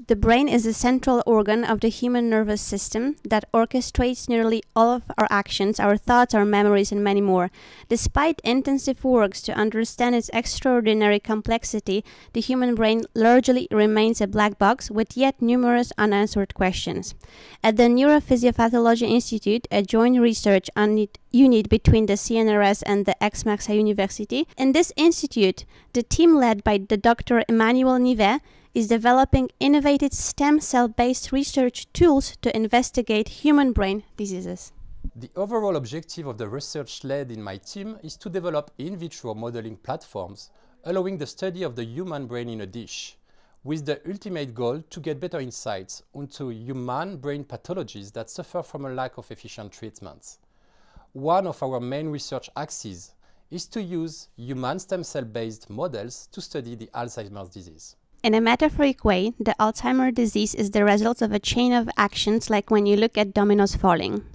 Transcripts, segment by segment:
The brain is the central organ of the human nervous system that orchestrates nearly all of our actions, our thoughts, our memories, and many more. Despite intensive works to understand its extraordinary complexity, the human brain largely remains a black box with yet numerous unanswered questions. At the Neurophysiopathology Institute, a joint research unit between the CNRS and the Aix-Marseille University, in this institute, the team led by the Dr. Emmanuel Nivet is developing innovative stem cell-based research tools to investigate human brain diseases. The overall objective of the research led in my team is to develop in vitro modeling platforms allowing the study of the human brain in a dish, with the ultimate goal to get better insights into human brain pathologies that suffer from a lack of efficient treatments. One of our main research axes is to use human stem cell-based models to study the Alzheimer's disease. In a metaphoric way, the Alzheimer's disease is the result of a chain of actions like when you look at dominoes falling.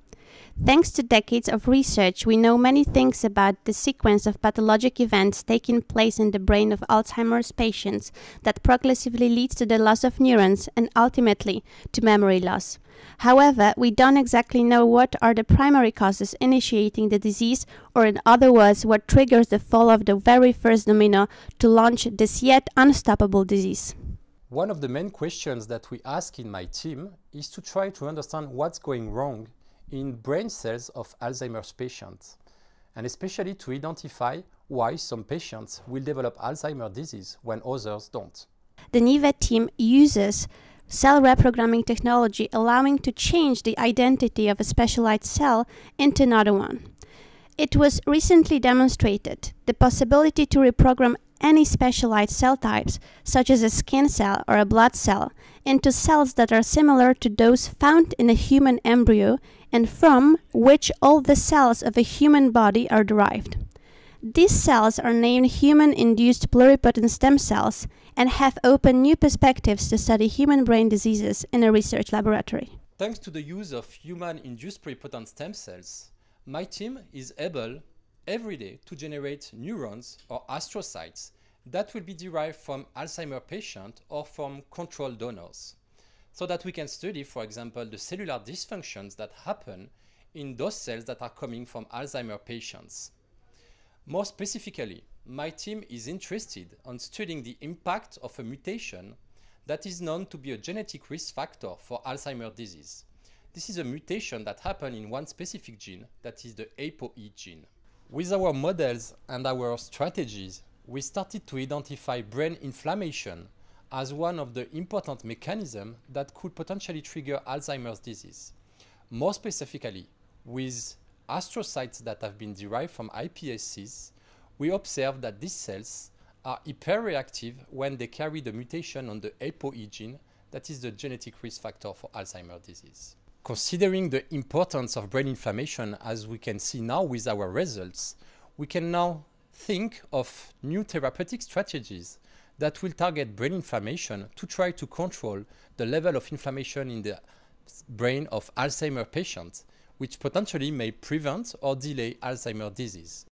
Thanks to decades of research, we know many things about the sequence of pathologic events taking place in the brain of Alzheimer's patients that progressively leads to the loss of neurons and ultimately to memory loss. However, we don't exactly know what are the primary causes initiating the disease, or in other words, what triggers the fall of the very first domino to launch this yet unstoppable disease. One of the main questions that we ask in my team is to try to understand what's going wrong in brain cells of Alzheimer's patients, and especially to identify why some patients will develop Alzheimer's disease when others don't. The Nivet team uses cell reprogramming technology, allowing to change the identity of a specialized cell into another one. It was recently demonstrated the possibility to reprogram any specialized cell types, such as a skin cell or a blood cell, into cells that are similar to those found in a human embryo and from which all the cells of a human body are derived. These cells are named human-induced pluripotent stem cells and have opened new perspectives to study human brain diseases in a research laboratory. Thanks to the use of human-induced pluripotent stem cells, my team is able every day to generate neurons or astrocytes that will be derived from Alzheimer's patients or from control donors, so that we can study, for example, the cellular dysfunctions that happen in those cells that are coming from Alzheimer's patients. More specifically, my team is interested in studying the impact of a mutation that is known to be a genetic risk factor for Alzheimer's disease. This is a mutation that happens in one specific gene, that is the ApoE gene. With our models and our strategies, we started to identify brain inflammation as one of the important mechanisms that could potentially trigger Alzheimer's disease. More specifically, with astrocytes that have been derived from IPSCs, we observe that these cells are hyperreactive when they carry the mutation on the ApoE gene, that is the genetic risk factor for Alzheimer's disease. Considering the importance of brain inflammation, as we can see now with our results, we can now think of new therapeutic strategies that will target brain inflammation to try to control the level of inflammation in the brain of Alzheimer's patients, which potentially may prevent or delay Alzheimer's disease.